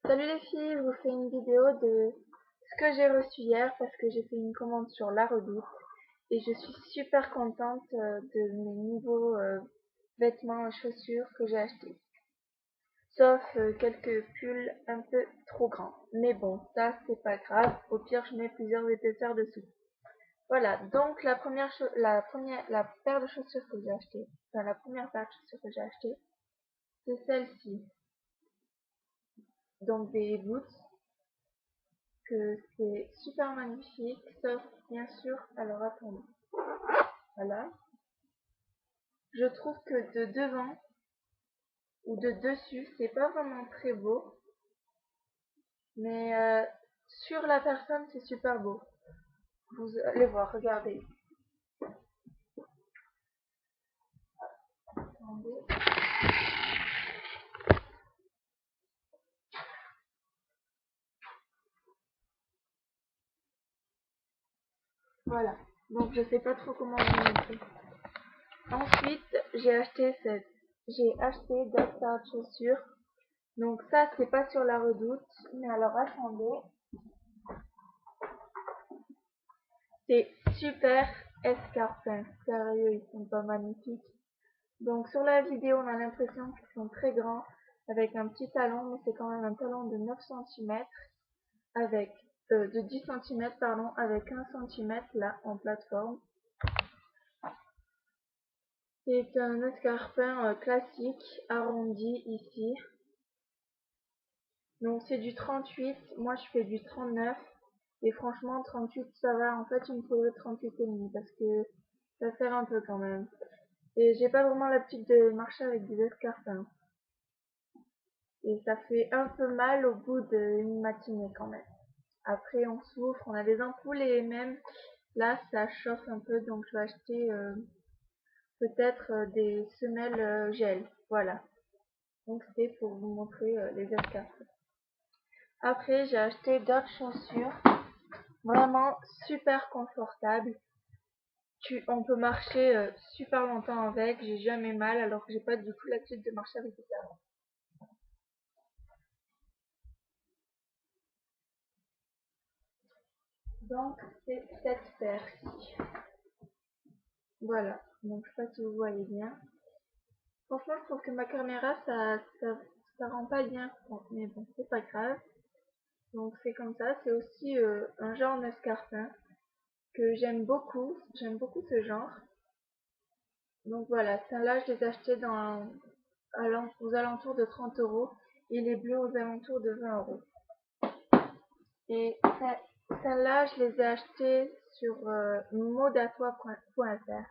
Salut les filles, je vous fais une vidéo de ce que j'ai reçu hier parce que j'ai fait une commande sur La Redoute et je suis super contente de mes nouveaux vêtements et chaussures que j'ai achetés. Sauf quelques pulls un peu trop grands. Mais bon, ça c'est pas grave, au pire je mets plusieurs épaisseurs dessous. Voilà, donc la paire de chaussures que j'ai achetée, enfin la première paire de chaussures que j'ai achetée, c'est celle-ci. Donc des boots que c'est super magnifique, sauf bien sûr, alors attendez, voilà. Je trouve que de devant ou de dessus, c'est pas vraiment très beau, mais sur la personne, c'est super beau. Vous allez voir, regardez. Attendez. Voilà, donc je sais pas trop comment vous montrer. Ensuite, j'ai acheté d'autres paires de chaussures. Donc ça, c'est pas sur La Redoute, mais alors attendez. C'est super escarpins. Sérieux, ils sont pas magnifiques. Donc sur la vidéo, on a l'impression qu'ils sont très grands, avec un petit talon, mais c'est quand même un talon de 9 cm, avec de 10 cm, pardon, avec 1 cm là en plateforme. C'est un escarpin classique, arrondi ici. Donc c'est du 38, moi je fais du 39. Et franchement, 38 ça va. En fait, il me faudrait 38,5 parce que ça sert un peu quand même. Et j'ai pas vraiment l'habitude de marcher avec des escarpins. Et ça fait un peu mal au bout d'une matinée quand même. Après, on souffre, on a des ampoules et même là, ça chauffe un peu. Donc, je vais acheter peut-être des semelles gel. Voilà. Donc, c'était pour vous montrer les escarpins. Après, j'ai acheté d'autres chaussures. Vraiment super confortables. On peut marcher super longtemps avec. J'ai jamais mal alors que j'ai pas du tout l'habitude de marcher avec des talons. Donc, c'est cette paire-ci. Voilà. Donc, je sais pas si vous voyez bien. Franchement, je trouve que ma caméra, ça rend pas bien compte. Mais bon, c'est pas grave. Donc, c'est comme ça. C'est aussi un genre d'escarpin que j'aime beaucoup. J'aime beaucoup ce genre. Donc, voilà. Celles-là, je les ai achetées aux alentours de 30 euros. Et les bleus aux alentours de 20 euros. Et celles-là, je les ai achetées sur modatois.fr.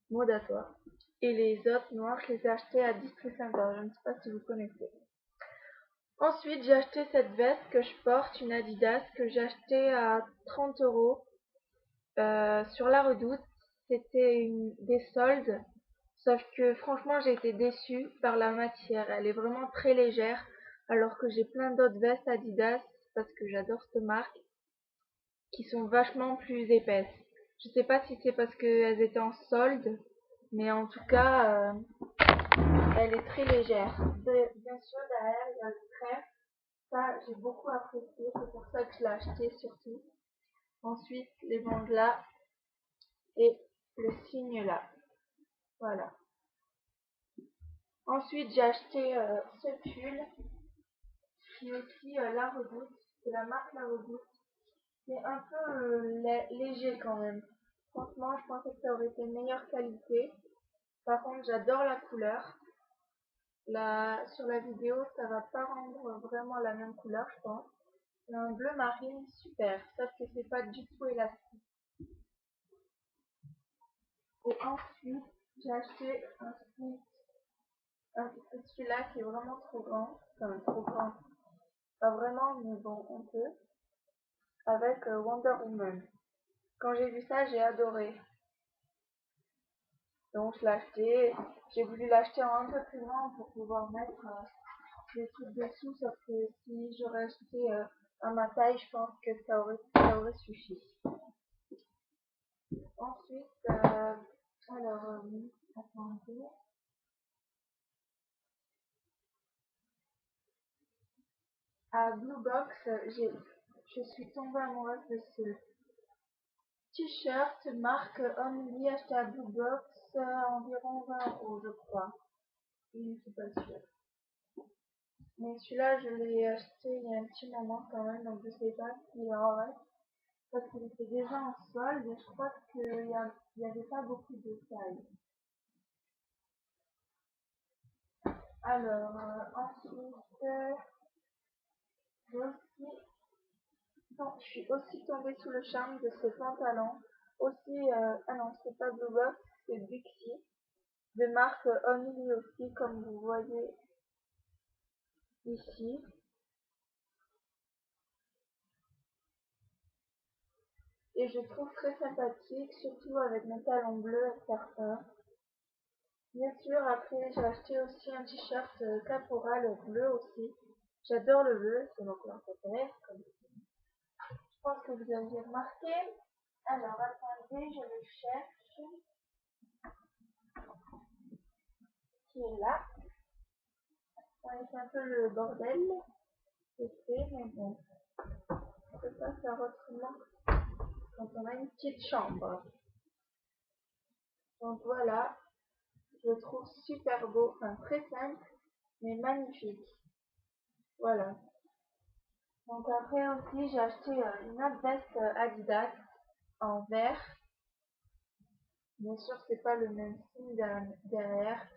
Modatois. Et les autres noirs, je les ai achetés à District Center. Je ne sais pas si vous connaissez. Ensuite, j'ai acheté cette veste que je porte, une Adidas, que j'ai achetée à 30 euros sur La Redoute. C'était des soldes. Sauf que franchement, j'ai été déçue par la matière. Elle est vraiment très légère. Alors que j'ai plein d'autres vestes Adidas, parce que j'adore cette marque, qui sont vachement plus épaisses. Je sais pas si c'est parce qu'elles étaient en solde, mais en tout cas, elle est très légère. Bien sûr, derrière, il y a le trait. Ça, j'ai beaucoup apprécié. C'est pour ça que je l'ai acheté surtout. Ensuite, les bandes là et le signe là. Voilà. Ensuite, j'ai acheté ce pull qui est aussi La Redoute. C'est la marque La Redoute. C'est un peu léger quand même. Franchement, je pensais que ça aurait été meilleure qualité. Par contre, j'adore la couleur. Sur la vidéo, ça va pas rendre vraiment la même couleur, je pense. C'est un bleu marine super, sauf que c'est pas du tout élastique. Et ensuite, j'ai acheté celui-là qui est vraiment trop grand. Enfin, trop grand. Pas vraiment, mais bon, un peu. Avec Wonder Woman. Quand j'ai vu ça, j'ai adoré. Donc, je l'ai acheté. J'ai voulu l'acheter en un peu plus grand pour pouvoir mettre des trucs dessous, sauf que si j'aurais acheté à ma taille, je pense que ça aurait suffi. Ensuite, attendez. À Blue Box, je suis tombée amoureuse de ce t-shirt marque Only acheté à Blue Box, environ 20 € je crois. Je ne suis pas sûre. Mais celui-là, je l'ai acheté il y a un petit moment quand même, donc je sais pas s'il en reste. Parce qu'il était déjà en solde et je crois qu'il y avait pas beaucoup de tailles. Alors, ensuite, je suis aussi tombée sous le charme de ce pantalon. Aussi, ah non, c'est pas Blue Box, c'est Bixi, de marque Only aussi, comme vous voyez ici. Et je trouve très sympathique, surtout avec mon talon bleu à parfum. Bien sûr, après j'ai acheté aussi un t-shirt caporal bleu aussi. J'adore le bleu, c'est mon couleur préférée. Je pense que vous aviez remarqué. Alors attendez, je le cherche. Qui est là. Ouais, c'est un peu le bordel. C'est fait, mais bon. C'est pas ça autrement quand on a une petite chambre. Donc voilà, je le trouve super beau, enfin très simple, mais magnifique. Voilà. Donc après aussi, j'ai acheté une autre veste Adidas en vert. Bien sûr, c'est pas le même signe derrière.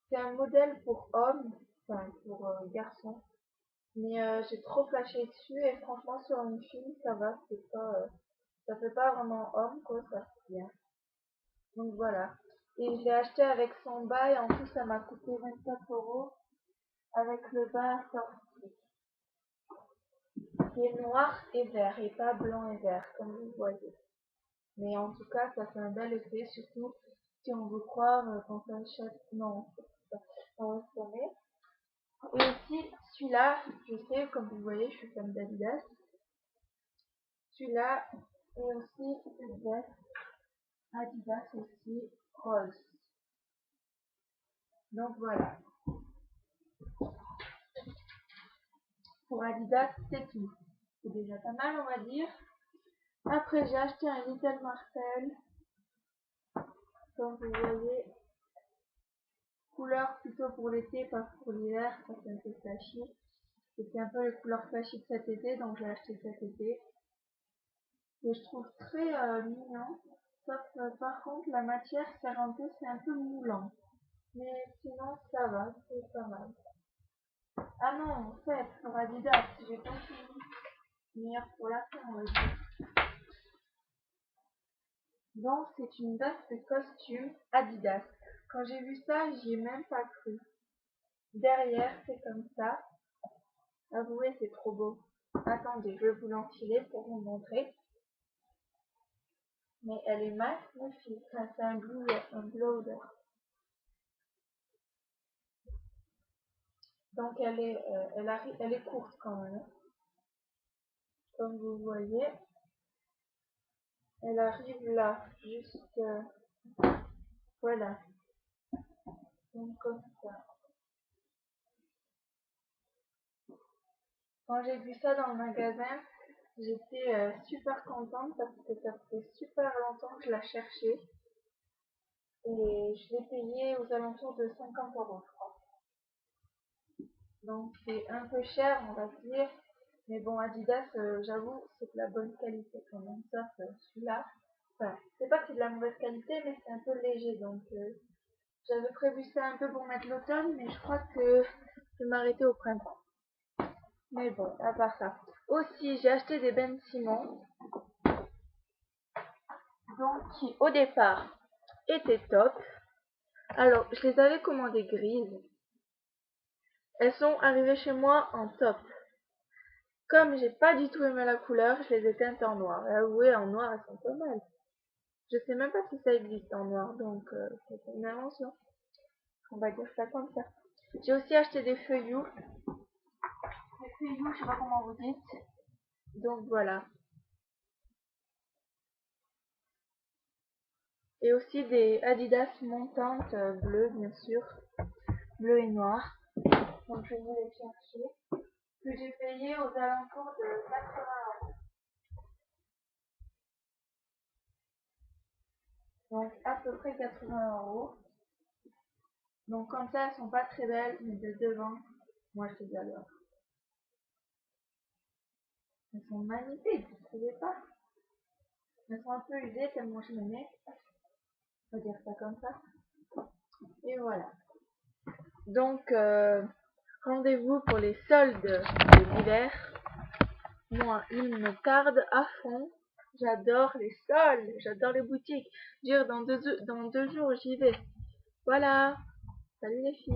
C'est un modèle pour hommes, enfin pour garçons. Mais j'ai trop flashé dessus et franchement sur une fille, ça va, c'est pas, ça fait pas vraiment homme quoi, ça fait bien. Donc voilà. Et je l'ai acheté avec son bas et en tout ça m'a coûté 24 € avec le bas sorti. Qui est noir et vert et pas blanc et vert comme vous voyez. Mais en tout cas, ça fait un bel effet, surtout si on veut croire qu'on s'achète. Non, on va se calmer. Et aussi, celui-là, je sais, comme vous voyez, je suis fan d'Adidas. Celui-là est aussi une veste Adidas aussi rose. Donc voilà. Pour Adidas, c'est tout. C'est déjà pas mal, on va dire. Après, j'ai acheté un Little Marcel. Comme vous voyez, couleur plutôt pour l'été, pas pour l'hiver, ça c'est un peu flashy. C'était un peu les couleurs flashy de cet été, donc j'ai acheté cet été. Et je trouve très mignon. Sauf par contre, la matière c'est un peu moulant. Mais sinon, ça va, c'est pas mal. Ah non, en fait, pour Adidas, j'ai pas fini. Meilleur pour la fin, on va dire. Donc, c'est une veste de costume Adidas. Quand j'ai vu ça, j'y ai même pas cru. Derrière, c'est comme ça. Avouez, c'est trop beau. Attendez, je vais vous l'enfiler pour vous montrer. Mais elle est magnifique. Enfin, c'est un blower. Donc, elle est courte quand même. Comme vous voyez, elle arrive là, juste, voilà. Donc, comme ça. Quand j'ai vu ça dans le magasin, j'étais super contente parce que ça fait super longtemps que je la cherchais. Et je l'ai payé aux alentours de 50 €, je crois. Donc c'est un peu cher, on va dire. Mais bon, Adidas, j'avoue, c'est de la bonne qualité quand même. Sauf celui-là. Enfin, c'est pas que c'est de la mauvaise qualité, mais c'est un peu léger. Donc j'avais prévu ça un peu pour mettre l'automne, mais je crois que je vais m'arrêter au printemps. Mais bon, à part ça. Aussi, j'ai acheté des Ben Simon. Donc qui au départ étaient top. Alors, je les avais commandées grises. Elles sont arrivées chez moi en top. Comme j'ai pas du tout aimé la couleur, je les ai teintes en noir. Et avouez, en noir, elles sont pas mal. Je sais même pas si ça existe en noir, donc c'est une invention. On va dire ça comme ça. J'ai aussi acheté des feuillous. Des feuillous, je sais pas comment vous dites. Donc voilà. Et aussi des Adidas montantes bleues, bien sûr. Bleu et noir. Donc je vais vous les chercher. que j'ai payé aux alentours de 80 €. Donc à peu près 80 €. Donc comme ça, elles sont pas très belles, mais de devant, moi je les adore. Elles sont magnifiques, vous trouvez pas? Elles sont un peu usées tellement je les mets. On va dire ça comme ça. Et voilà. Donc rendez-vous pour les soldes de l'hiver. Moi, il me tarde à fond. J'adore les soldes, j'adore les boutiques. Dire dans deux jours, j'y vais. Voilà. Salut les filles.